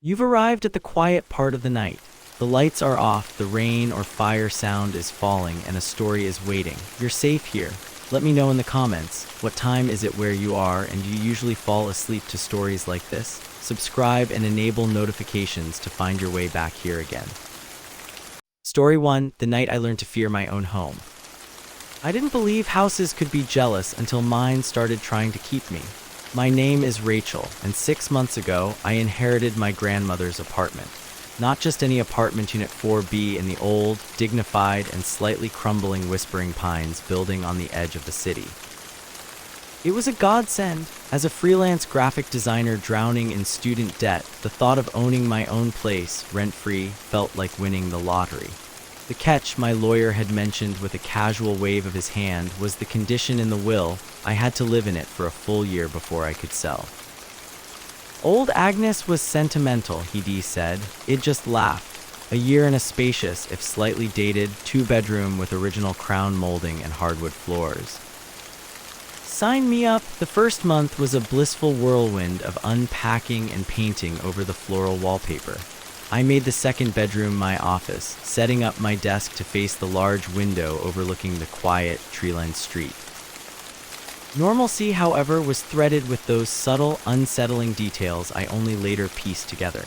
You've arrived at the quiet part of the night. The lights are off, the rain or fire sound is falling, and a story is waiting. You're safe here. Let me know in the comments, what time is it where you are, and do you usually fall asleep to stories like this? Subscribe and enable notifications to find your way back here again. Story 1, the night I learned to fear my own home. I didn't believe houses could be jealous until mine started trying to keep me. My name is Rachel, and 6 months ago, I inherited my grandmother's apartment. Not just any apartment, unit 4B in the old, dignified, and slightly crumbling Whispering Pines building on the edge of the city. It was a godsend. As a freelance graphic designer drowning in student debt, the thought of owning my own place, rent-free, felt like winning the lottery. The catch my lawyer had mentioned with a casual wave of his hand was the condition in the will. I had to live in it for a full year before I could sell. Old Agnes was sentimental, he said. It just laughed. A year in a spacious, if slightly dated, 2-bedroom with original crown molding and hardwood floors. Sign me up. The first month was a blissful whirlwind of unpacking and painting over the floral wallpaper. I made the second bedroom my office, setting up my desk to face the large window overlooking the quiet, tree-lined street. Normalcy, however, was threaded with those subtle, unsettling details I only later pieced together.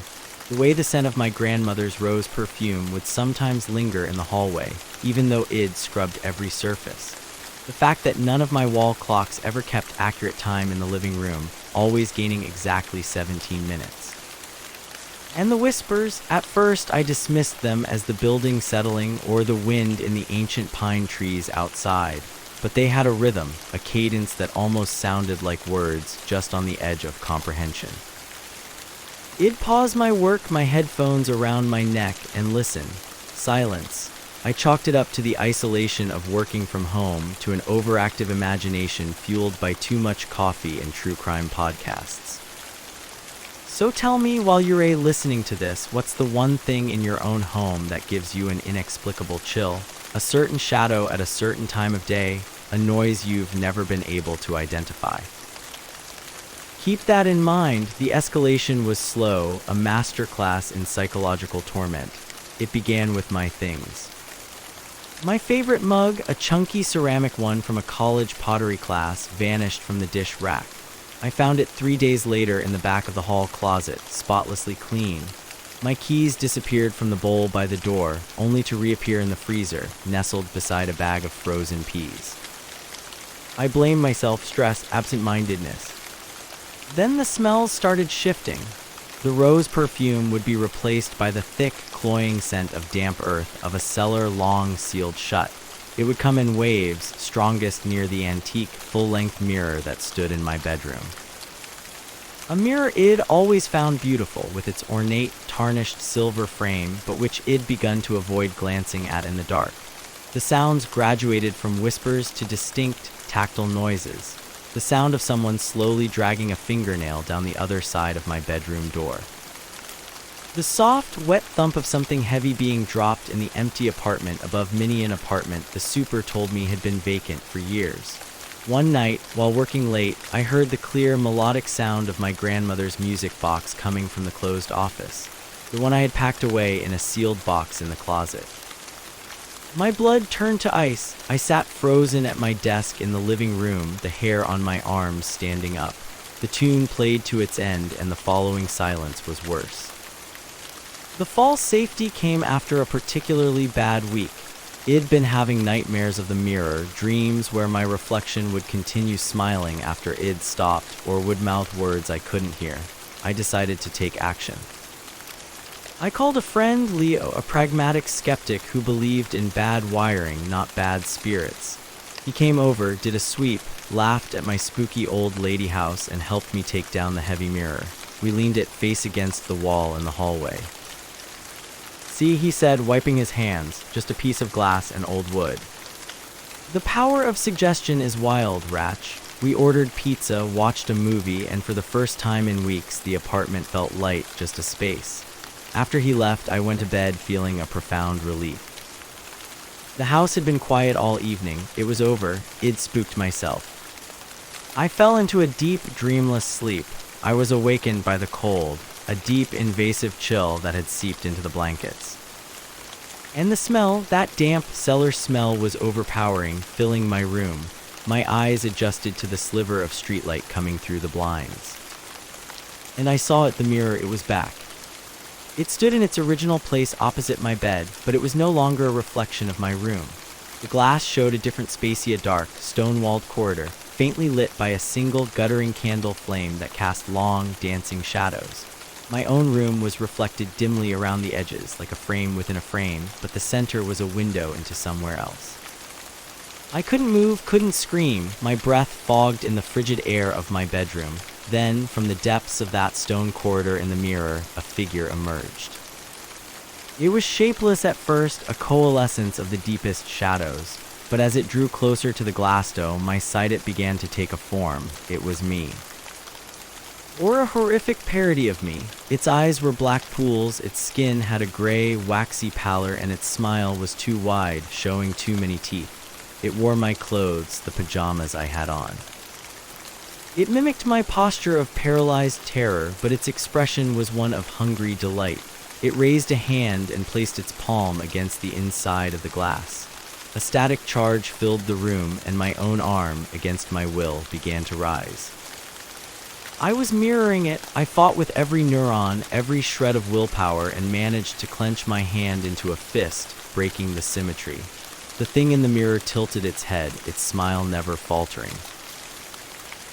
The way the scent of my grandmother's rose perfume would sometimes linger in the hallway, even though I'd scrubbed every surface. The fact that none of my wall clocks ever kept accurate time in the living room, always gaining exactly 17 minutes. And the whispers, at first I dismissed them as the building settling or the wind in the ancient pine trees outside, but they had a rhythm, a cadence that almost sounded like words, just on the edge of comprehension. I'd pause my work, my headphones around my neck, and listen. Silence. I chalked it up to the isolation of working from home, to an overactive imagination fueled by too much coffee and true crime podcasts. So tell me, while you're listening to this, what's the one thing in your own home that gives you an inexplicable chill? A certain shadow at a certain time of day, a noise you've never been able to identify. Keep that in mind. The escalation was slow, a masterclass in psychological torment. It began with my things. My favorite mug, a chunky ceramic one from a college pottery class, vanished from the dish rack. I found it 3 days later in the back of the hall closet, spotlessly clean. My keys disappeared from the bowl by the door, only to reappear in the freezer, nestled beside a bag of frozen peas. I blamed myself, stress, absent-mindedness. Then the smells started shifting. The rose perfume would be replaced by the thick, cloying scent of damp earth, of a cellar long sealed shut. It would come in waves, strongest near the antique, full-length mirror that stood in my bedroom. A mirror I'd always found beautiful, with its ornate, tarnished silver frame, but which I'd begun to avoid glancing at in the dark. The sounds graduated from whispers to distinct, tactile noises. The sound of someone slowly dragging a fingernail down the other side of my bedroom door. The soft, wet thump of something heavy being dropped in the empty apartment above Minion apartment the super told me had been vacant for years. One night, while working late, I heard the clear, melodic sound of my grandmother's music box coming from the closed office, the one I had packed away in a sealed box in the closet. My blood turned to ice. I sat frozen at my desk in the living room, the hair on my arms standing up. The tune played to its end, and the following silence was worse. The false safety came after a particularly bad week. I'd been having nightmares of the mirror, dreams where my reflection would continue smiling after I'd stopped, or would mouth words I couldn't hear. I decided to take action. I called a friend, Leo, a pragmatic skeptic who believed in bad wiring, not bad spirits. He came over, did a sweep, laughed at my spooky old lady house, and helped me take down the heavy mirror. We leaned it face against the wall in the hallway. See, he said, wiping his hands, just a piece of glass and old wood. The power of suggestion is wild, Ratch. We ordered pizza, watched a movie, and for the first time in weeks, the apartment felt light, just a space. After he left, I went to bed feeling a profound relief. The house had been quiet all evening. It was over. I'd spooked myself. I fell into a deep, dreamless sleep. I was awakened by the cold, a deep, invasive chill that had seeped into the blankets. And the smell, that damp cellar smell, was overpowering, filling my room. My eyes adjusted to the sliver of streetlight coming through the blinds. And I saw at the mirror it was back. It stood in its original place opposite my bed, but it was no longer a reflection of my room. The glass showed a different spacey, a dark, stone-walled corridor, faintly lit by a single guttering candle flame that cast long, dancing shadows. My own room was reflected dimly around the edges, like a frame within a frame, but the center was a window into somewhere else. I couldn't move, couldn't scream, my breath fogged in the frigid air of my bedroom. Then, from the depths of that stone corridor in the mirror, a figure emerged. It was shapeless at first, a coalescence of the deepest shadows, but as it drew closer to the glass dome, my sight it began to take a form. It was me. Or a horrific parody of me. Its eyes were black pools, its skin had a gray, waxy pallor, and its smile was too wide, showing too many teeth. It wore my clothes, the pajamas I had on. It mimicked my posture of paralyzed terror, but its expression was one of hungry delight. It raised a hand and placed its palm against the inside of the glass. A static charge filled the room, and my own arm, against my will, began to rise. I was mirroring it. I fought with every neuron, every shred of willpower, and managed to clench my hand into a fist, breaking the symmetry. The thing in the mirror tilted its head, its smile never faltering.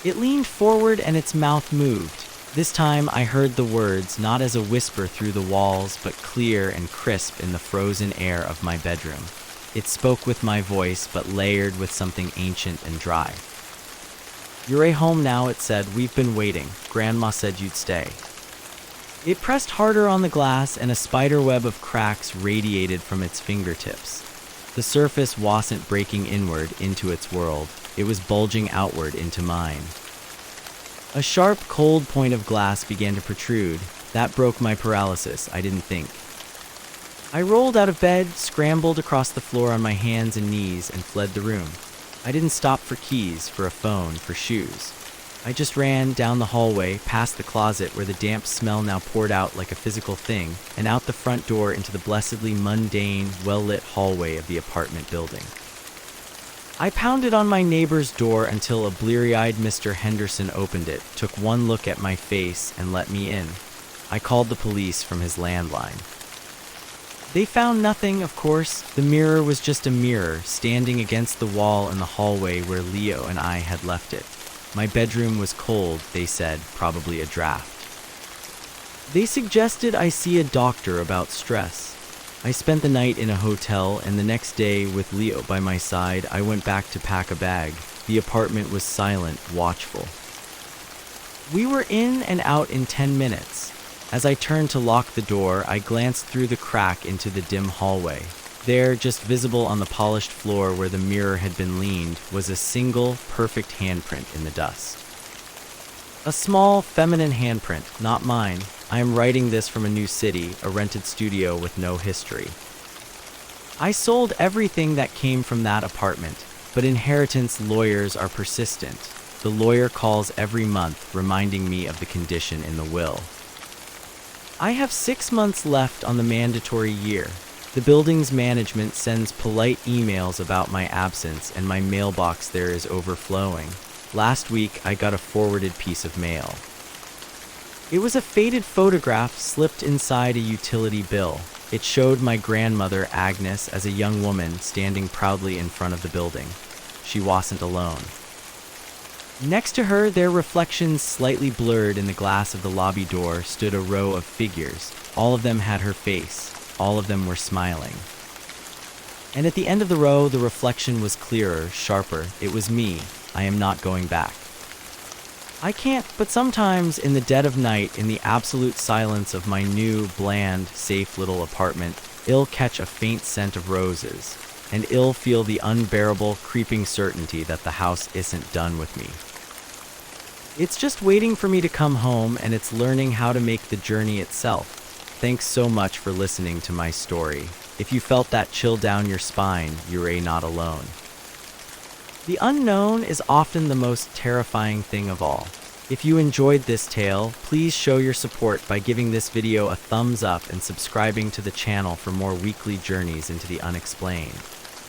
It leaned forward and its mouth moved. This time I heard the words, not as a whisper through the walls, but clear and crisp in the frozen air of my bedroom. It spoke with my voice, but layered with something ancient and dry. "You're home now," it said. "We've been waiting. Grandma said you'd stay." It pressed harder on the glass, and a spiderweb of cracks radiated from its fingertips. The surface wasn't breaking inward into its world. It was bulging outward into mine. A sharp, cold point of glass began to protrude. That broke my paralysis. I didn't think. I rolled out of bed, scrambled across the floor on my hands and knees, and fled the room. I didn't stop for keys, for a phone, for shoes. I just ran down the hallway, past the closet where the damp smell now poured out like a physical thing, and out the front door into the blessedly mundane, well-lit hallway of the apartment building. I pounded on my neighbor's door until a bleary-eyed Mr. Henderson opened it, took one look at my face, and let me in. I called the police from his landline. They found nothing, of course. The mirror was just a mirror, standing against the wall in the hallway where Leo and I had left it. My bedroom was cold, they said, probably a draft. They suggested I see a doctor about stress. I spent the night in a hotel, and the next day, with Leo by my side, I went back to pack a bag. The apartment was silent, watchful. We were in and out in 10 minutes. As I turned to lock the door, I glanced through the crack into the dim hallway. There, just visible on the polished floor where the mirror had been leaned, was a single, perfect handprint in the dust. A small, feminine handprint, not mine. I am writing this from a new city, a rented studio with no history. I sold everything that came from that apartment, but inheritance lawyers are persistent. The lawyer calls every month, reminding me of the condition in the will. I have 6 months left on the mandatory year. The building's management sends polite emails about my absence, and my mailbox there is overflowing. Last week, I got a forwarded piece of mail. It was a faded photograph slipped inside a utility bill. It showed my grandmother, Agnes, as a young woman standing proudly in front of the building. She wasn't alone. Next to her, their reflections slightly blurred in the glass of the lobby door, stood a row of figures. All of them had her face. All of them were smiling. And at the end of the row, the reflection was clearer, sharper. It was me. I am not going back. I can't, but sometimes in the dead of night, in the absolute silence of my new, bland, safe little apartment, I'll catch a faint scent of roses, and I'll feel the unbearable, creeping certainty that the house isn't done with me. It's just waiting for me to come home, and it's learning how to make the journey itself. Thanks so much for listening to my story. If you felt that chill down your spine, you're not alone. The unknown is often the most terrifying thing of all. If you enjoyed this tale, please show your support by giving this video a thumbs up and subscribing to the channel for more weekly journeys into the unexplained.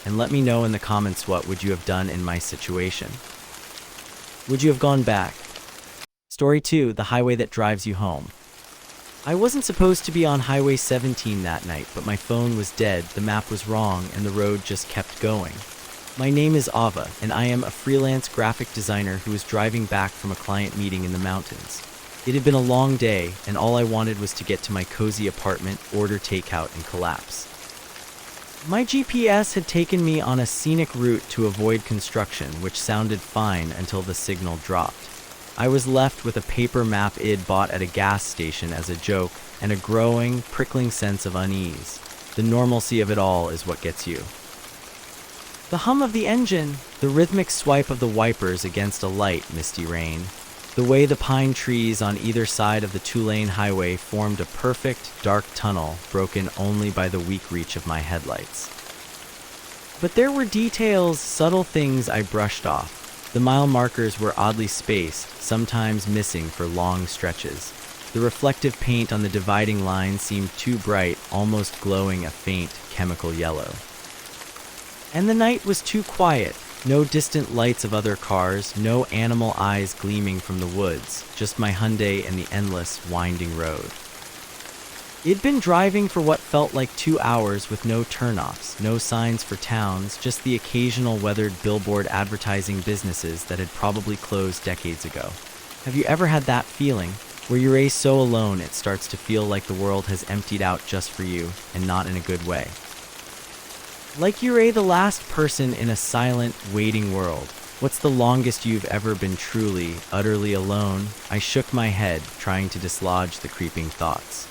And let me know in the comments, what would you have done in my situation? Would you have gone back? Story 2, the highway that drives you home. I wasn't supposed to be on Highway 17 that night, but my phone was dead, the map was wrong, and the road just kept going. My name is Ava, and I am a freelance graphic designer who was driving back from a client meeting in the mountains. It had been a long day, and all I wanted was to get to my cozy apartment, order takeout, and collapse. My GPS had taken me on a scenic route to avoid construction, which sounded fine until the signal dropped. I was left with a paper map I'd bought at a gas station as a joke, and a growing, prickling sense of unease. The normalcy of it all is what gets you. The hum of the engine, the rhythmic swipe of the wipers against a light, misty rain, the way the pine trees on either side of the two-lane highway formed a perfect, dark tunnel broken only by the weak reach of my headlights. But there were details, subtle things I brushed off. The mile markers were oddly spaced, sometimes missing for long stretches. The reflective paint on the dividing line seemed too bright, almost glowing a faint, chemical yellow. And the night was too quiet. No distant lights of other cars, no animal eyes gleaming from the woods, just my Hyundai and the endless, winding road. I'd been driving for what felt like 2 hours with no turnoffs, no signs for towns, just the occasional weathered billboard advertising businesses that had probably closed decades ago. Have you ever had that feeling, where you race so alone it starts to feel like the world has emptied out just for you, and not in a good way? Like you're the last person in a silent, waiting world. What's the longest you've ever been truly, utterly alone? I shook my head, trying to dislodge the creeping thoughts.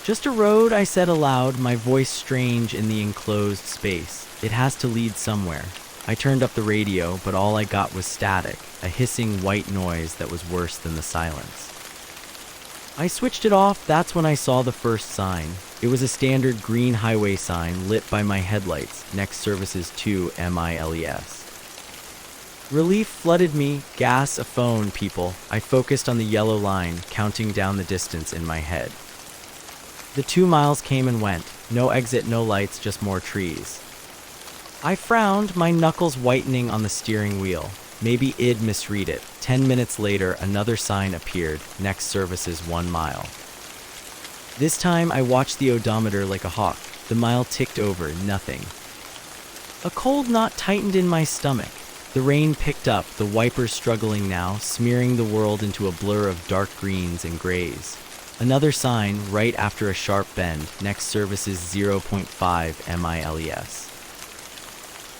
Just a road, I said aloud, my voice strange in the enclosed space. It has to lead somewhere. I turned up the radio, but all I got was static, a hissing white noise that was worse than the silence. I switched it off. That's when I saw the first sign. It was a standard green highway sign lit by my headlights, next services to miles. Relief flooded me. Gas, a phone, people. I focused on the yellow line, counting down the distance in my head. The 2 miles came and went. No exit, no lights, just more trees. I frowned, my knuckles whitening on the steering wheel. Maybe I'd misread it. 10 minutes later, another sign appeared. Next services 1 mile. This time, I watched the odometer like a hawk. The mile ticked over, nothing. A cold knot tightened in my stomach. The rain picked up, the wipers struggling now, smearing the world into a blur of dark greens and grays. Another sign, right after a sharp bend. Next services 0.5 miles.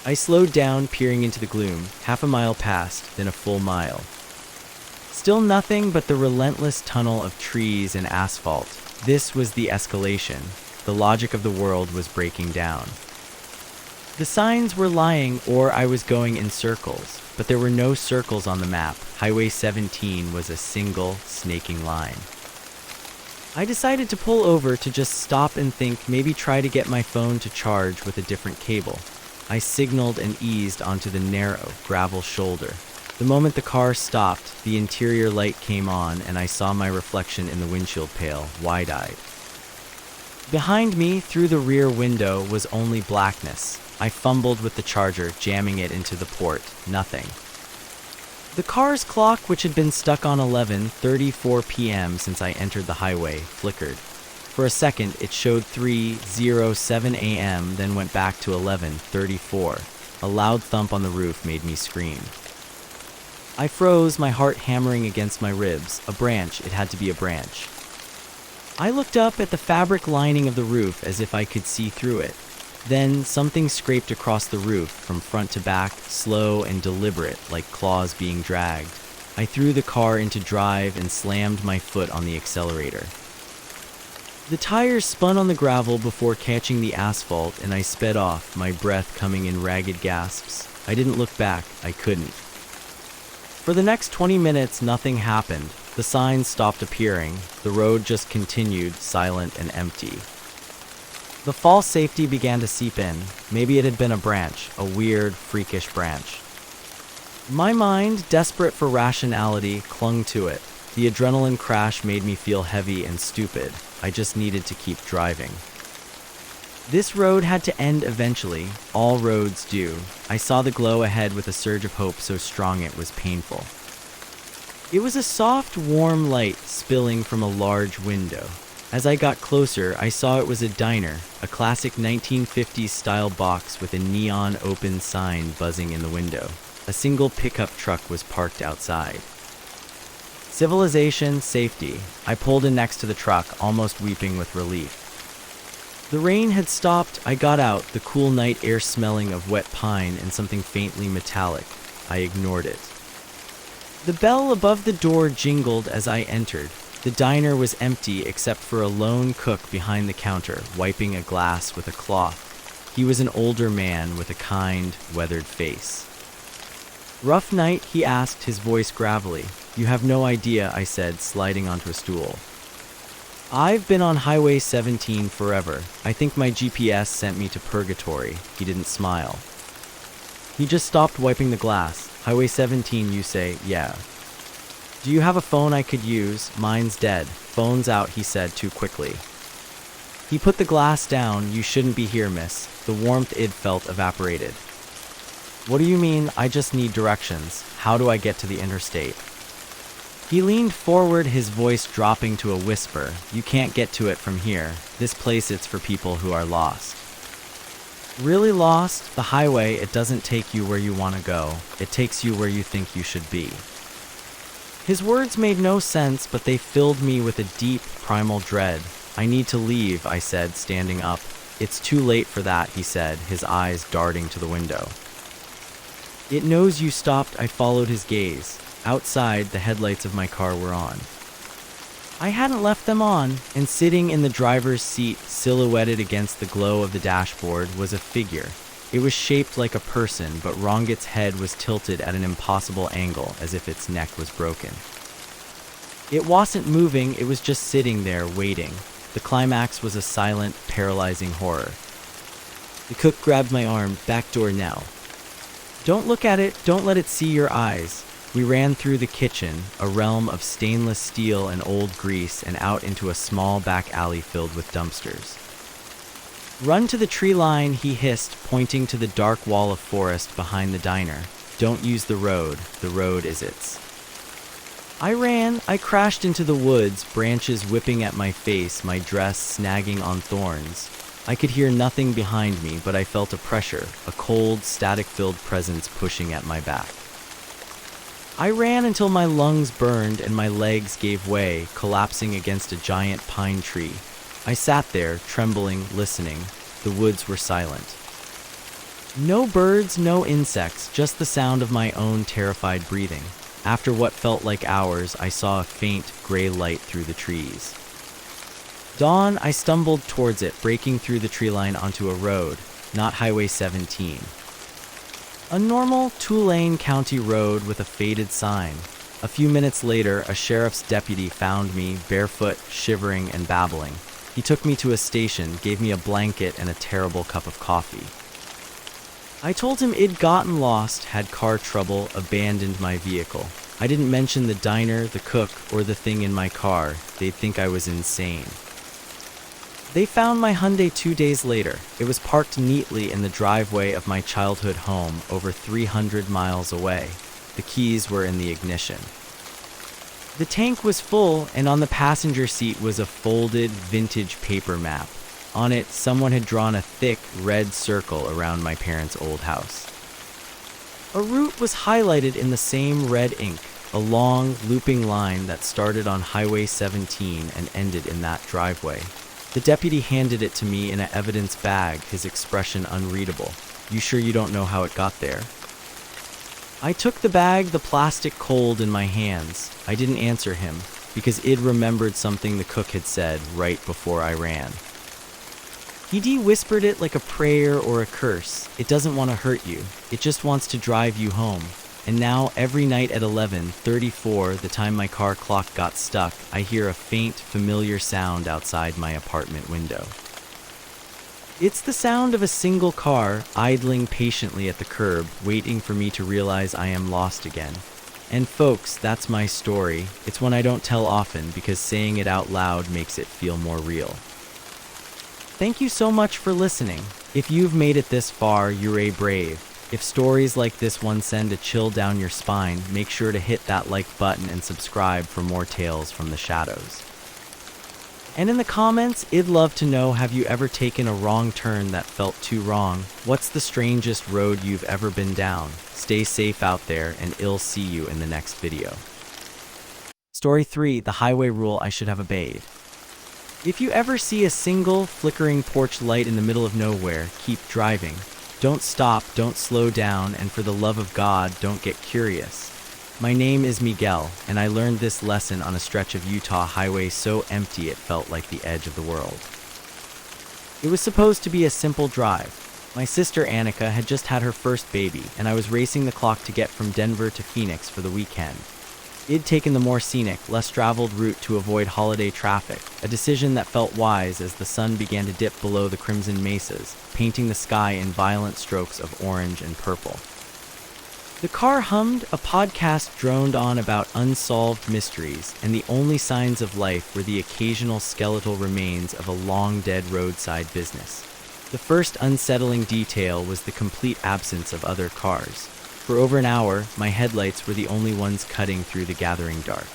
I slowed down, peering into the gloom. Half a mile passed, then a full mile. Still nothing but the relentless tunnel of trees and asphalt. This was the escalation. The logic of the world was breaking down. The signs were lying, or I was going in circles. But there were no circles on the map. Highway 17 was a single, snaking line. I decided to pull over to just stop and think, maybe try to get my phone to charge with a different cable. I signaled and eased onto the narrow, gravel shoulder. The moment the car stopped, the interior light came on and I saw my reflection in the windshield pale, wide-eyed. Behind me, through the rear window, was only blackness. I fumbled with the charger, jamming it into the port. Nothing. The car's clock, which had been stuck on 11:34 p.m. since I entered the highway, flickered. For a second, it showed 3:07 a.m., then went back to 11:34. A loud thump on the roof made me scream. I froze, my heart hammering against my ribs. A branch, it had to be a branch. I looked up at the fabric lining of the roof as if I could see through it. Then something scraped across the roof from front to back, slow and deliberate, like claws being dragged. I threw the car into drive and slammed my foot on the accelerator. The tires spun on the gravel before catching the asphalt, and I sped off, my breath coming in ragged gasps. I didn't look back. I couldn't. For the next 20 minutes, nothing happened. The signs stopped appearing. The road just continued, silent and empty. The false safety began to seep in. Maybe it had been a branch, a weird, freakish branch. My mind, desperate for rationality, clung to it. The adrenaline crash made me feel heavy and stupid. I just needed to keep driving. This road had to end eventually. All roads do. I saw the glow ahead with a surge of hope so strong it was painful. It was a soft, warm light spilling from a large window. As I got closer, I saw it was a diner, a classic 1950s style box with a neon open sign buzzing in the window. A single pickup truck was parked outside. Civilization, safety. I pulled in next to the truck, almost weeping with relief. The rain had stopped. I got out, the cool night air smelling of wet pine and something faintly metallic. I ignored it. The bell above the door jingled as I entered. The diner was empty except for a lone cook behind the counter, wiping a glass with a cloth. He was an older man with a kind, weathered face. "Rough night?" he asked, his voice gravelly. "You have no idea," I said, sliding onto a stool. "I've been on Highway 17 forever. I think my GPS sent me to purgatory." He didn't smile. He just stopped wiping the glass. "Highway 17, you say?" "Yeah." "Do you have a phone I could use? Mine's dead." "Phone's out," he said too quickly. He put the glass down. "You shouldn't be here, miss." The warmth Id felt evaporated. "What do you mean? I just need directions. How do I get to the interstate?" He leaned forward, his voice dropping to a whisper. "You can't get to it from here. This place, it's for people who are lost." "Really lost? The highway, it doesn't take you where you want to go. It takes you where you think you should be." His words made no sense, but they filled me with a deep, primal dread. "I need to leave," I said, standing up. "It's too late for that," he said, his eyes darting to the window. "It knows you stopped." I followed his gaze. Outside, the headlights of my car were on. I hadn't left them on, and sitting in the driver's seat, silhouetted against the glow of the dashboard, was a figure. It was shaped like a person, but Rongit's head was tilted at an impossible angle, as if its neck was broken. It wasn't moving, it was just sitting there, waiting. The climax was a silent, paralyzing horror. The cook grabbed my arm. "Back door now. Don't look at it, don't let it see your eyes." We ran through the kitchen, a realm of stainless steel and old grease, and out into a small back alley filled with dumpsters. "Run to the tree line," he hissed, pointing to the dark wall of forest behind the diner. "Don't use the road is its." I ran. I crashed into the woods, branches whipping at my face, my dress snagging on thorns. I could hear nothing behind me, but I felt a pressure, a cold, static-filled presence pushing at my back. I ran until my lungs burned and my legs gave way, collapsing against a giant pine tree. I sat there, trembling, listening. The woods were silent. No birds, no insects, just the sound of my own terrified breathing. After what felt like hours, I saw a faint, gray light through the trees. Dawn. I stumbled towards it, breaking through the tree line onto a road, not Highway 17. A normal, two-lane county road with a faded sign. A few minutes later, a sheriff's deputy found me, barefoot, shivering and babbling. He took me to a station, gave me a blanket and a terrible cup of coffee. I told him I'd gotten lost, had car trouble, abandoned my vehicle. I didn't mention the diner, the cook, or the thing in my car. They'd think I was insane. They found my Hyundai 2 days later. It was parked neatly in the driveway of my childhood home, over 300 miles away. The keys were in the ignition. The tank was full, and on the passenger seat was a folded, vintage paper map. On it, someone had drawn a thick, red circle around my parents' old house. A route was highlighted in the same red ink, a long, looping line that started on Highway 17 and ended in that driveway. The deputy handed it to me in an evidence bag, his expression unreadable. "You sure you don't know how it got there?" I took the bag, the plastic cold in my hands. I didn't answer him, because Id remembered something the cook had said right before I ran. He whispered it like a prayer or a curse. It doesn't want to hurt you. It just wants to drive you home. And now, every night at 11:34, the time my car clock got stuck, I hear a faint, familiar sound outside my apartment window. It's the sound of a single car idling patiently at the curb, waiting for me to realize I am lost again. And folks, that's my story. It's one I don't tell often because saying it out loud makes it feel more real. Thank you so much for listening. If you've made it this far, you're a brave. If stories like this one send a chill down your spine, make sure to hit that like button and subscribe for more tales from the shadows. And in the comments, I'd love to know, have you ever taken a wrong turn that felt too wrong? What's the strangest road you've ever been down? Stay safe out there, and I'll see you in the next video. Story 3, The Highway Rule I Should Have Obeyed. If you ever see a single flickering porch light in the middle of nowhere, keep driving. Don't stop, don't slow down, and for the love of God, don't get curious. My name is Miguel, and I learned this lesson on a stretch of Utah highway so empty it felt like the edge of the world. It was supposed to be a simple drive. My sister Annika had just had her first baby, and I was racing the clock to get from Denver to Phoenix for the weekend. I'd taken the more scenic, less traveled route to avoid holiday traffic, a decision that felt wise as the sun began to dip below the crimson mesas, painting the sky in violent strokes of orange and purple. The car hummed, a podcast droned on about unsolved mysteries, and the only signs of life were the occasional skeletal remains of a long-dead roadside business. The first unsettling detail was the complete absence of other cars. For over an hour, my headlights were the only ones cutting through the gathering dark.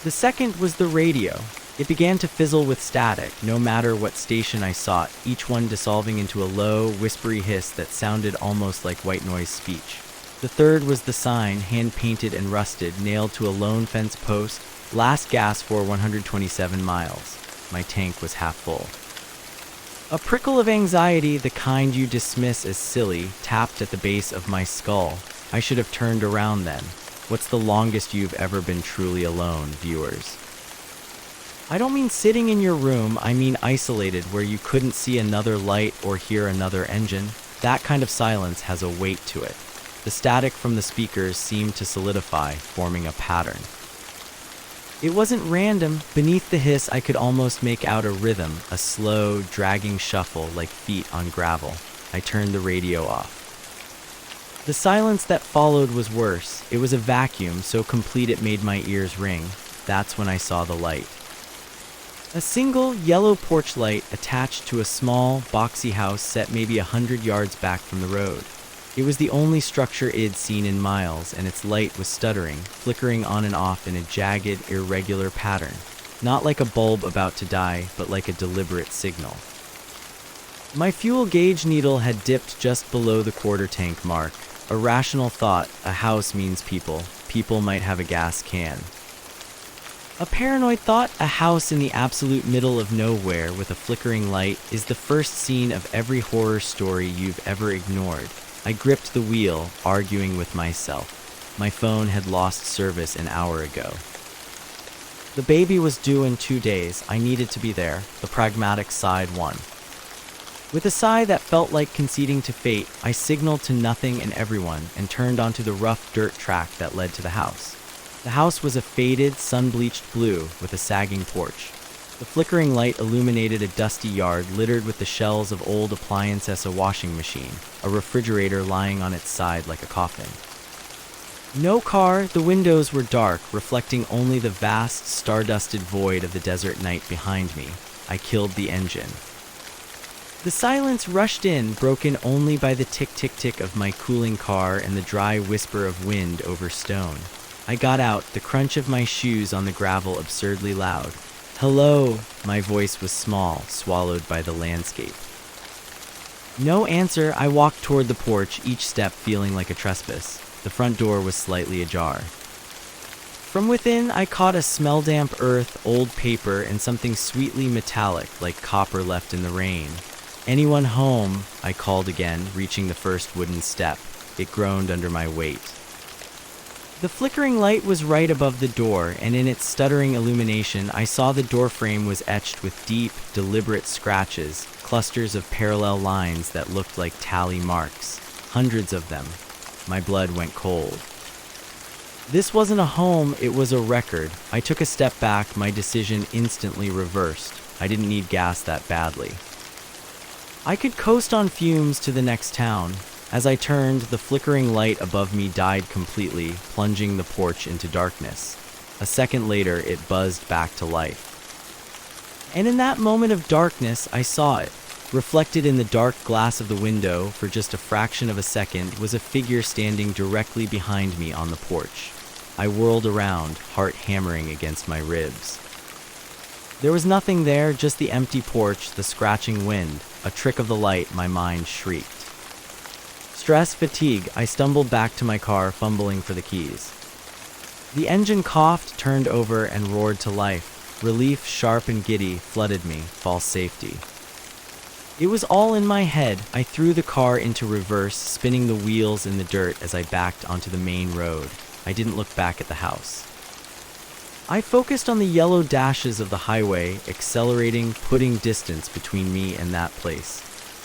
The second was the radio. It began to fizzle with static, no matter what station I sought, each one dissolving into a low, whispery hiss that sounded almost like white noise speech. The third was the sign, hand-painted and rusted, nailed to a lone fence post, last gas for 127 miles. My tank was half full. A prickle of anxiety, the kind you dismiss as silly, tapped at the base of my skull. I should have turned around then. What's the longest you've ever been truly alone, viewers? I don't mean sitting in your room, I mean isolated where you couldn't see another light or hear another engine. That kind of silence has a weight to it. The static from the speakers seemed to solidify, forming a pattern. It wasn't random. Beneath the hiss, I could almost make out a rhythm, a slow, dragging shuffle like feet on gravel. I turned the radio off. The silence that followed was worse. It was a vacuum, so complete it made my ears ring. That's when I saw the light. A single yellow porch light attached to a small, boxy house set maybe 100 yards back from the road. It was the only structure I'd seen in miles, and its light was stuttering, flickering on and off in a jagged, irregular pattern. Not like a bulb about to die, but like a deliberate signal. My fuel gauge needle had dipped just below the quarter tank mark. A rational thought, a house means people. People might have a gas can. A paranoid thought, a house in the absolute middle of nowhere with a flickering light, is the first scene of every horror story you've ever ignored. I gripped the wheel, arguing with myself. My phone had lost service an hour ago. The baby was due in 2 days. I needed to be there. The pragmatic side won. With a sigh that felt like conceding to fate, I signaled to nothing and everyone and turned onto the rough dirt track that led to the house. The house was a faded, sun-bleached blue with a sagging porch. The flickering light illuminated a dusty yard littered with the shells of old appliances, a washing machine, a refrigerator lying on its side like a coffin. No car, the windows were dark, reflecting only the vast, star-dusted void of the desert night behind me. I killed the engine. The silence rushed in, broken only by the tick-tick-tick of my cooling car and the dry whisper of wind over stone. I got out, the crunch of my shoes on the gravel absurdly loud. "Hello," my voice was small, swallowed by the landscape. No answer. I walked toward the porch, each step feeling like a trespass. The front door was slightly ajar. From within, I caught a smell-damp earth, old paper, and something sweetly metallic, like copper left in the rain. "Anyone home?" I called again, reaching the first wooden step. It groaned under my weight. The flickering light was right above the door, and in its stuttering illumination, I saw the doorframe was etched with deep, deliberate scratches, clusters of parallel lines that looked like tally marks. Hundreds of them. My blood went cold. This wasn't a home, it was a record. I took a step back, my decision instantly reversed. I didn't need gas that badly. I could coast on fumes to the next town. As I turned, the flickering light above me died completely, plunging the porch into darkness. A second later, it buzzed back to life. And in that moment of darkness, I saw it. Reflected in the dark glass of the window for just a fraction of a second was a figure standing directly behind me on the porch. I whirled around, heart hammering against my ribs. There was nothing there, just the empty porch, the scratching wind. A trick of the light, my mind shrieked. Stress, fatigue, I stumbled back to my car, fumbling for the keys. The engine coughed, turned over, and roared to life. Relief, sharp and giddy, flooded me, false safety. It was all in my head. I threw the car into reverse, spinning the wheels in the dirt as I backed onto the main road. I didn't look back at the house. I focused on the yellow dashes of the highway, accelerating, putting distance between me and that place.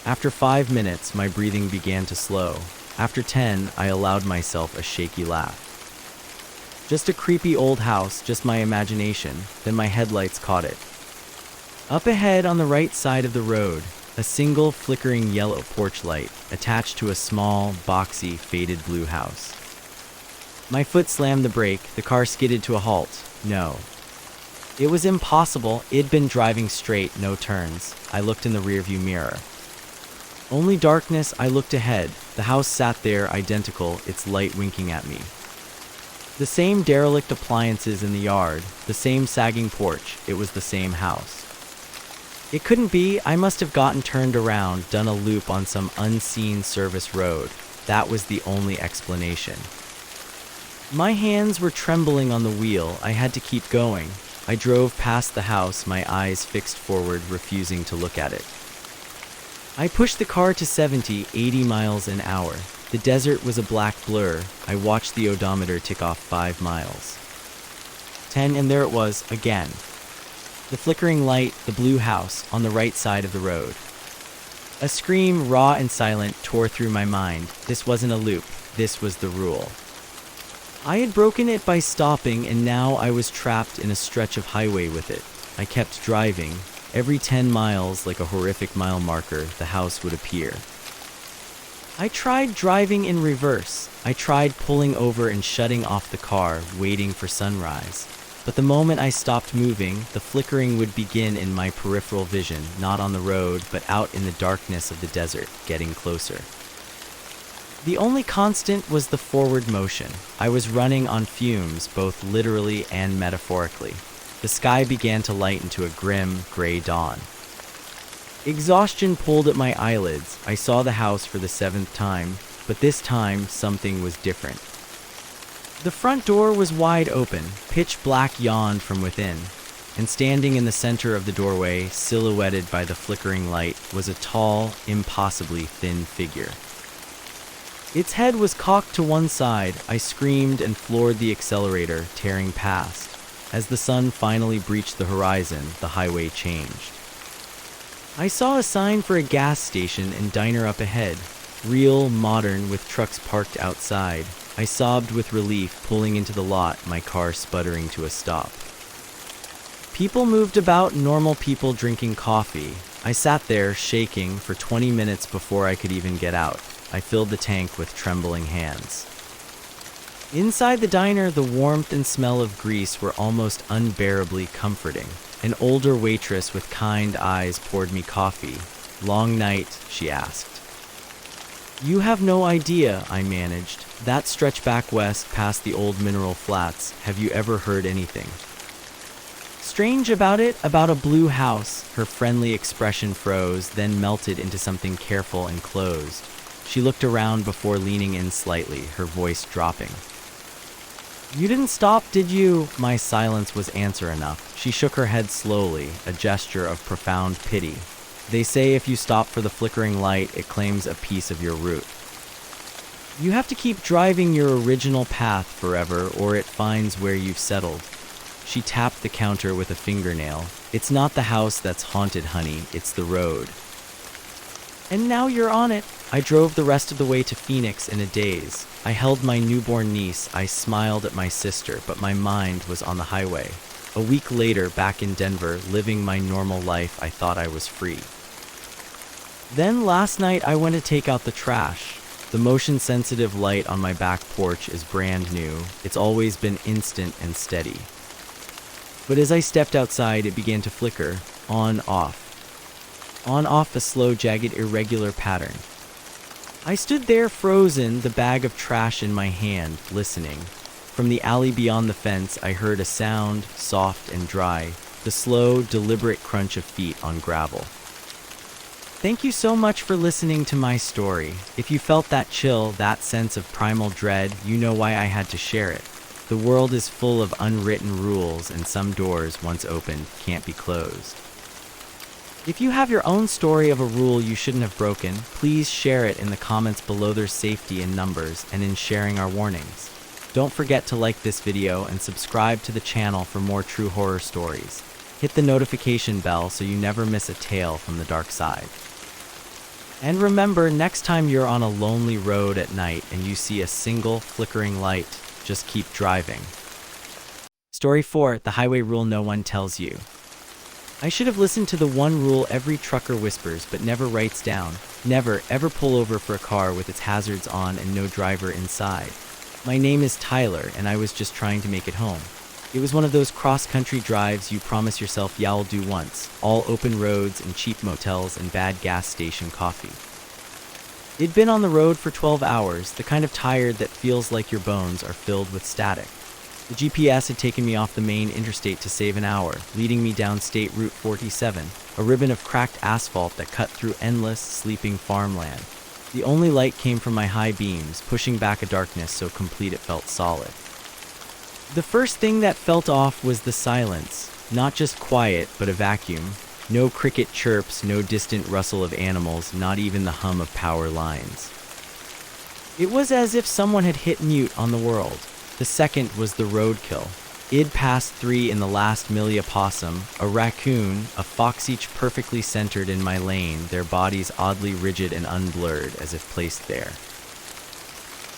After 5 minutes, my breathing began to slow. After 10, I allowed myself a shaky laugh. Just a creepy old house, just my imagination. Then my headlights caught it. Up ahead on the right side of the road, a single flickering yellow porch light attached to a small, boxy, faded blue house. My foot slammed the brake, the car skidded to a halt. No. It was impossible. It'd been driving straight, no turns. I looked in the rearview mirror. Only darkness. I looked ahead. The house sat there, identical, its light winking at me. The same derelict appliances in the yard, the same sagging porch. It was the same house. It couldn't be. I must have gotten turned around, done a loop on some unseen service road. That was the only explanation. My hands were trembling on the wheel. I had to keep going. I drove past the house, my eyes fixed forward, refusing to look at it. I pushed the car to 70, 80 miles an hour. The desert was a black blur. I watched the odometer tick off 5 miles. 10, and there it was, again. The flickering light, the blue house, on the right side of the road. A scream, raw and silent, tore through my mind. This wasn't a loop. This was the rule. I had broken it by stopping, and now I was trapped in a stretch of highway with it. I kept driving. Every 10 miles, like a horrific mile marker, the house would appear. I tried driving in reverse. I tried pulling over and shutting off the car, waiting for sunrise. But the moment I stopped moving, the flickering would begin in my peripheral vision, not on the road, but out in the darkness of the desert, getting closer. The only constant was the forward motion. I was running on fumes, both literally and metaphorically. The sky began to light into a grim, gray dawn. Exhaustion pulled at my eyelids. I saw the house for the 7th time, but this time something was different. The front door was wide open. Pitch black yawned from within, and standing in the center of the doorway, silhouetted by the flickering light, was a tall, impossibly thin figure. Its head was cocked to one side. I screamed and floored the accelerator, tearing past. As the sun finally breached the horizon, the highway changed. I saw a sign for a gas station and diner up ahead, real, modern, with trucks parked outside. I sobbed with relief, pulling into the lot, my car sputtering to a stop. People moved about, normal people drinking coffee. I sat there, shaking, for 20 minutes before I could even get out. I filled the tank with trembling hands. Inside the diner, the warmth and smell of grease were almost unbearably comforting. An older waitress with kind eyes poured me coffee. "Long night?" she asked. "You have no idea," I managed. "That stretch back west past the old mineral flats. Have you ever heard anything strange about it? About a blue house?" Her friendly expression froze, then melted into something careful and closed. She looked around before leaning in slightly, her voice dropping. "You didn't stop, did you?" My silence was answer enough. She shook her head slowly, a gesture of profound pity. "They say if you stop for the flickering light, it claims a piece of your route. You have to keep driving your original path forever, or it finds where you've settled." She tapped the counter with a fingernail. "It's not the house that's haunted, honey, it's the road. And now you're on it." I drove the rest of the way to Phoenix in a daze. I held my newborn niece. I smiled at my sister, but my mind was on the highway. A week later, back in Denver, living my normal life, I thought I was free. Then last night I went to take out the trash. The motion-sensitive light on my back porch is brand new. It's always been instant and steady. But as I stepped outside, it began to flicker, on, off. On, off, a slow, jagged, irregular pattern. I stood there frozen, the bag of trash in my hand, listening. From the alley beyond the fence, I heard a sound, soft and dry, the slow, deliberate crunch of feet on gravel. Thank you so much for listening to my story. If you felt that chill, that sense of primal dread, you know why I had to share it. The world is full of unwritten rules, and some doors, once opened, can't be closed. If you have your own story of a rule you shouldn't have broken, please share it in the comments below. There's safety in numbers and in sharing our warnings. Don't forget to like this video and subscribe to the channel for more true horror stories. Hit the notification bell so you never miss a tale from the dark side. And remember, next time you're on a lonely road at night and you see a single flickering light, just keep driving. Story 4, the highway rule no one tells you. I should have listened to the one rule every trucker whispers but never writes down. Never, ever pull over for a car with its hazards on and no driver inside. My name is Tyler, and I was just trying to make it home. It was one of those cross-country drives you promise yourself you'll do once, all open roads and cheap motels and bad gas station coffee. It'd been on the road for 12 hours, the kind of tired that feels like your bones are filled with static. The GPS had taken me off the main interstate to save an hour, leading me down State Route 47, a ribbon of cracked asphalt that cut through endless, sleeping farmland. The only light came from my high beams, pushing back a darkness so complete it felt solid. The first thing that felt off was the silence. Not just quiet, but a vacuum. No cricket chirps, no distant rustle of animals, not even the hum of power lines. It was as if someone had hit mute on the world. The second was the roadkill. I'd passed 3 in the last millia possum, a raccoon, a fox, each perfectly centered in my lane, their bodies oddly rigid and unblurred as if placed there.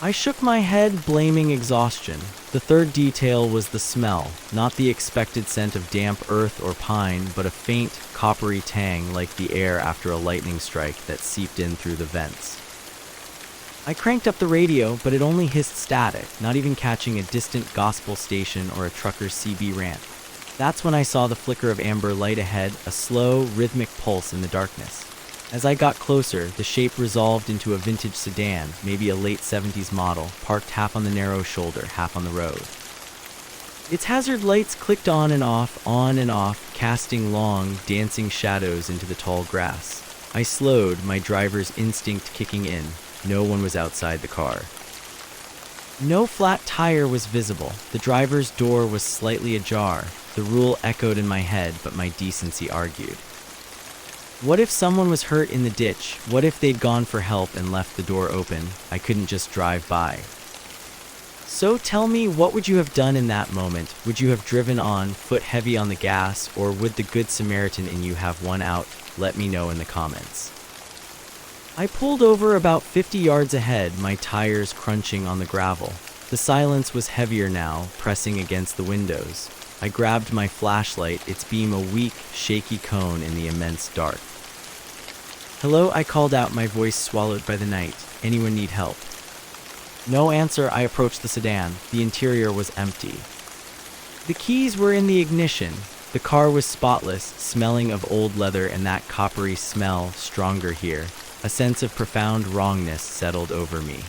I shook my head, blaming exhaustion. The third detail was the smell, not the expected scent of damp earth or pine, but a faint, coppery tang like the air after a lightning strike that seeped in through the vents. I cranked up the radio, but it only hissed static, not even catching a distant gospel station or a trucker's CB rant. That's when I saw the flicker of amber light ahead, a slow, rhythmic pulse in the darkness. As I got closer, the shape resolved into a vintage sedan, maybe a late 70s model, parked half on the narrow shoulder, half on the road. Its hazard lights clicked on and off, casting long, dancing shadows into the tall grass. I slowed, my driver's instinct kicking in. No one was outside the car. No flat tire was visible. The driver's door was slightly ajar. The rule echoed in my head, but my decency argued. What if someone was hurt in the ditch? What if they'd gone for help and left the door open? I couldn't just drive by. So tell me, what would you have done in that moment? Would you have driven on, foot heavy on the gas, or would the Good Samaritan in you have won out? Let me know in the comments. I pulled over about 50 yards ahead, my tires crunching on the gravel. The silence was heavier now, pressing against the windows. I grabbed my flashlight, its beam a weak, shaky cone in the immense dark. Hello, I called out, my voice swallowed by the night. Anyone need help? No answer. I approached the sedan. The interior was empty. The keys were in the ignition. The car was spotless, smelling of old leather, and that coppery smell stronger here. A sense of profound wrongness settled over me.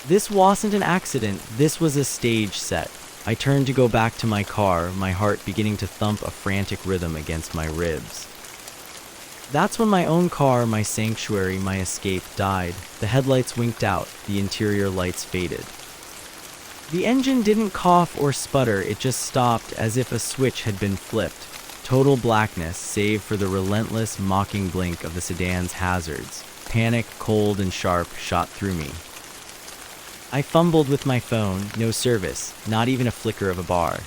This wasn't an accident. This was a stage set. I turned to go back to my car, my heart beginning to thump a frantic rhythm against my ribs. That's when my own car, my sanctuary, my escape, died. The headlights winked out, the interior lights faded. The engine didn't cough or sputter, it just stopped as if a switch had been flipped. Total blackness, save for the relentless, mocking blink of the sedan's hazards. Panic, cold and sharp, shot through me. I fumbled with my phone, no service, not even a flicker of a bar.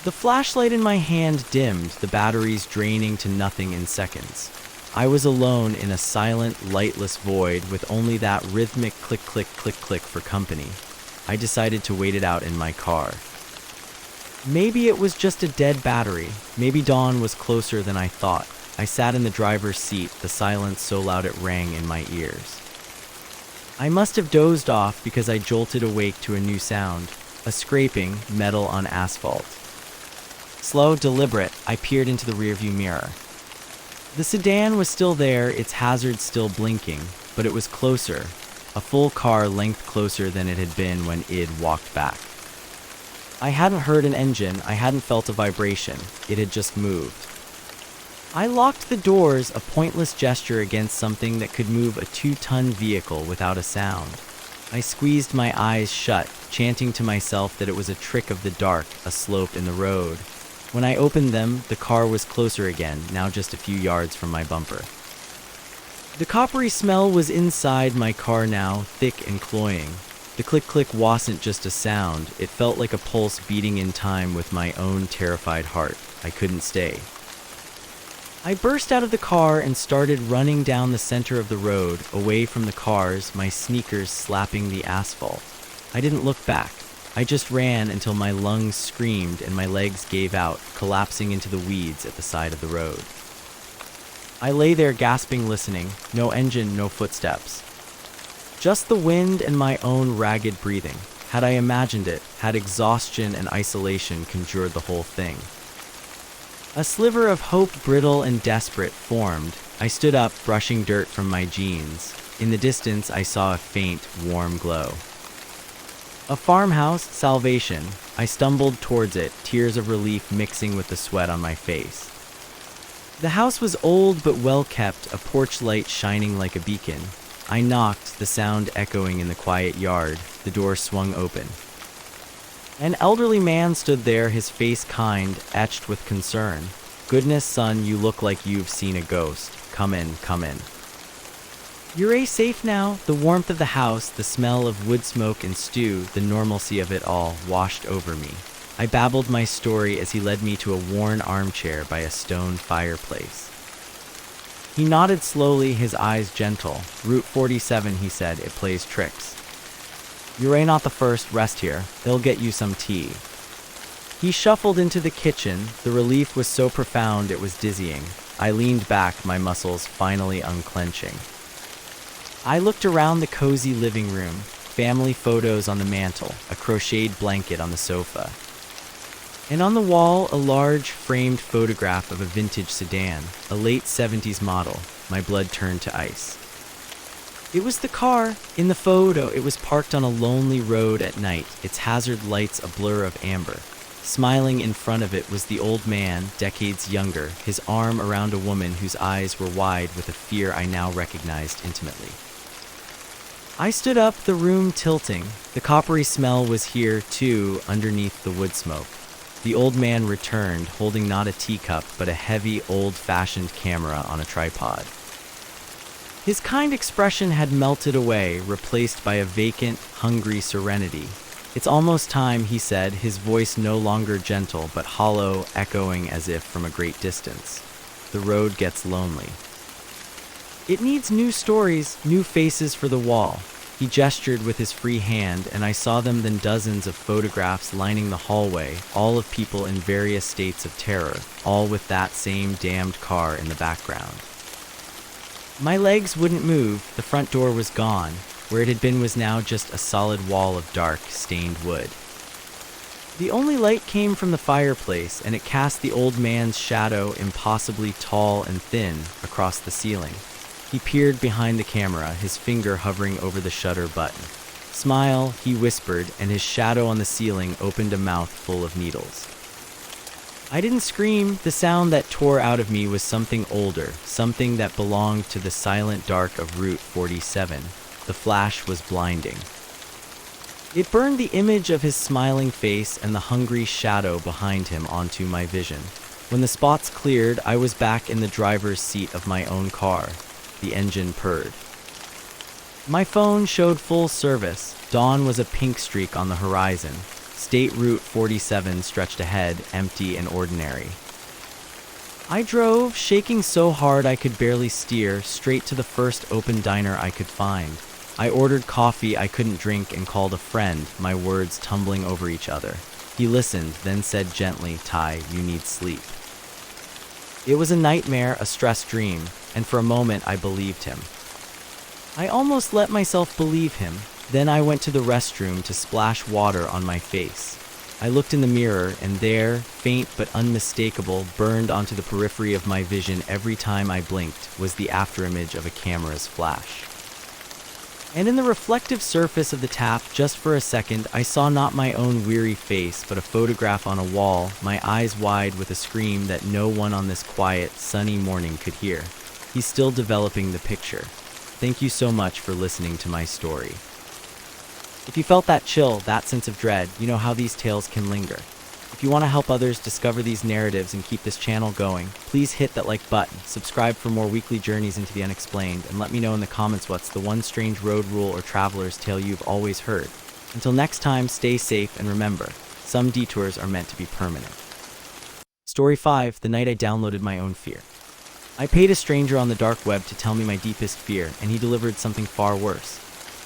The flashlight in my hand dimmed, the batteries draining to nothing in seconds. I was alone in a silent, lightless void with only that rhythmic click, click, click, click for company. I decided to wait it out in my car. Maybe it was just a dead battery. Maybe dawn was closer than I thought. I sat in the driver's seat, the silence so loud it rang in my ears. I must have dozed off because I jolted awake to a new sound, a scraping, metal on asphalt. Slow, deliberate, I peered into the rearview mirror. The sedan was still there, its hazards still blinking, but it was closer, a full car length closer than it had been when Id walked back. I hadn't heard an engine, I hadn't felt a vibration, it had just moved. I locked the doors, a pointless gesture against something that could move a 2-ton vehicle without a sound. I squeezed my eyes shut, chanting to myself that it was a trick of the dark, a slope in the road. When I opened them, the car was closer again, now just a few yards from my bumper. The coppery smell was inside my car now, thick and cloying. The click-click wasn't just a sound, it felt like a pulse beating in time with my own terrified heart. I couldn't stay. I burst out of the car and started running down the center of the road, away from the cars, my sneakers slapping the asphalt. I didn't look back. I just ran until my lungs screamed and my legs gave out, collapsing into the weeds at the side of the road. I lay there gasping, listening. No engine, no footsteps. Just the wind and my own ragged breathing. Had I imagined it, had exhaustion and isolation conjured the whole thing. A sliver of hope, brittle and desperate, formed. I stood up, brushing dirt from my jeans. In the distance, I saw a faint, warm glow. A farmhouse, salvation. I stumbled towards it, tears of relief mixing with the sweat on my face. The house was old but well kept, a porch light shining like a beacon. I knocked, the sound echoing in the quiet yard. The door swung open. An elderly man stood there, his face kind, etched with concern. "Goodness, son, you look like you've seen a ghost. Come in, come in." "You're safe now?" The warmth of the house, the smell of wood smoke and stew, the normalcy of it all, washed over me. I babbled my story as he led me to a worn armchair by a stone fireplace. He nodded slowly, his eyes gentle. "Route 47, he said, it plays tricks. You're not the first, rest here. They'll get you some tea." He shuffled into the kitchen. The relief was so profound it was dizzying. I leaned back, my muscles finally unclenching. I looked around the cozy living room, family photos on the mantel, a crocheted blanket on the sofa. And on the wall, a large, framed photograph of a vintage sedan, a late 70s model. My blood turned to ice. It was the car. In the photo, it was parked on a lonely road at night, its hazard lights a blur of amber. Smiling in front of it was the old man, decades younger, his arm around a woman whose eyes were wide with a fear I now recognized intimately. I stood up, the room tilting. The coppery smell was here, too, underneath the wood smoke. The old man returned, holding not a teacup, but a heavy, old-fashioned camera on a tripod. His kind expression had melted away, replaced by a vacant, hungry serenity. "It's almost time," he said, his voice no longer gentle, but hollow, echoing as if from a great distance. "The road gets lonely. It needs new stories, new faces for the wall." He gestured with his free hand, and I saw them, then dozens of photographs lining the hallway, all of people in various states of terror, all with that same damned car in the background. My legs wouldn't move. The front door was gone. Where it had been was now just a solid wall of dark, stained wood. The only light came from the fireplace, and it cast the old man's shadow, impossibly tall and thin, across the ceiling. He peered behind the camera, his finger hovering over the shutter button. "Smile," he whispered, and his shadow on the ceiling opened a mouth full of needles. I didn't scream. The sound that tore out of me was something older, something that belonged to the silent dark of Route 47. The flash was blinding. It burned the image of his smiling face and the hungry shadow behind him onto my vision. When the spots cleared, I was back in the driver's seat of my own car. The engine purred. My phone showed full service. Dawn was a pink streak on the horizon. State Route 47 stretched ahead, empty and ordinary. I drove, shaking so hard I could barely steer, straight to the first open diner I could find. I ordered coffee I couldn't drink and called a friend, my words tumbling over each other. He listened, then said gently, "Ty, you need sleep." It was a nightmare, a stress dream, and for a moment I believed him. I almost let myself believe him. Then I went to the restroom to splash water on my face. I looked in the mirror, and there, faint but unmistakable, burned onto the periphery of my vision every time I blinked, was the afterimage of a camera's flash. And in the reflective surface of the tap, just for a second, I saw not my own weary face, but a photograph on a wall, my eyes wide with a scream that no one on this quiet, sunny morning could hear. He's still developing the picture. Thank you so much for listening to my story. If you felt that chill, that sense of dread, you know how these tales can linger. If you want to help others discover these narratives and keep this channel going, please hit that like button, subscribe for more weekly journeys into the unexplained, and let me know in the comments what's the one strange road rule or traveler's tale you've always heard. Until next time, stay safe and remember, some detours are meant to be permanent. Story 5, the night I downloaded my own fear. I paid a stranger on the dark web to tell me my deepest fear, and he delivered something far worse.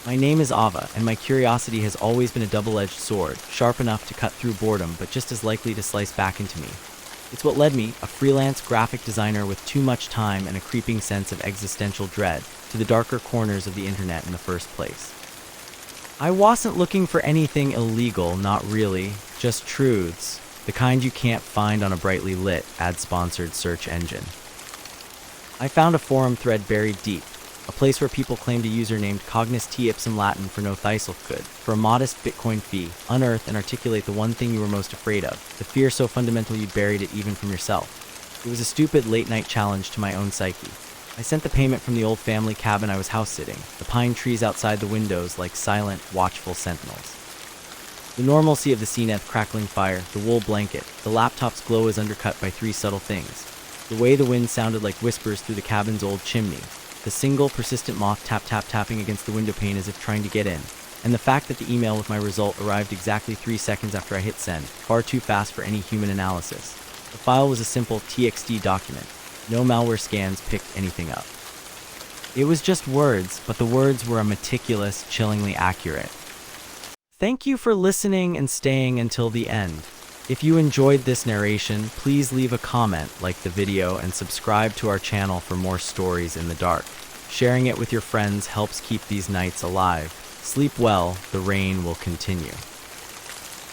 My name is Ava, and my curiosity has always been a double-edged sword, sharp enough to cut through boredom, but just as likely to slice back into me. It's what led me, a freelance graphic designer with too much time and a creeping sense of existential dread, to the darker corners of the internet in the first place. I wasn't looking for anything illegal, not really, just truths, the kind you can't find on a brightly lit, ad-sponsored search engine. I found a forum thread buried deep, a place where people claimed a user named Cognis T ipsum Latin for no thyself could, for a modest Bitcoin fee, unearth and articulate the one thing you were most afraid of, the fear so fundamental you buried it even from yourself. It was a stupid late-night challenge to my own psyche. I sent the payment from the old family cabin I was house-sitting, the pine trees outside the windows like silent, watchful sentinels. The normalcy of the CNET crackling fire, the wool blanket, the laptop's glow is undercut by three subtle things. The way the wind sounded like whispers through the cabin's old chimney, the single persistent moth tapping against the window pane as if trying to get in, and the fact that the email with my result arrived exactly 3 seconds after I hit send, far too fast for any human analysis. The file was a simple TXT document. No malware scans picked anything up. It was just words, but the words were a meticulous, chillingly accurate. Thank you for listening and staying until the end. If you enjoyed this narration, please leave a comment, like the video, and subscribe to our channel for more stories in the dark. Sharing it with your friends helps keep these nights alive. Sleep well, the rain will continue.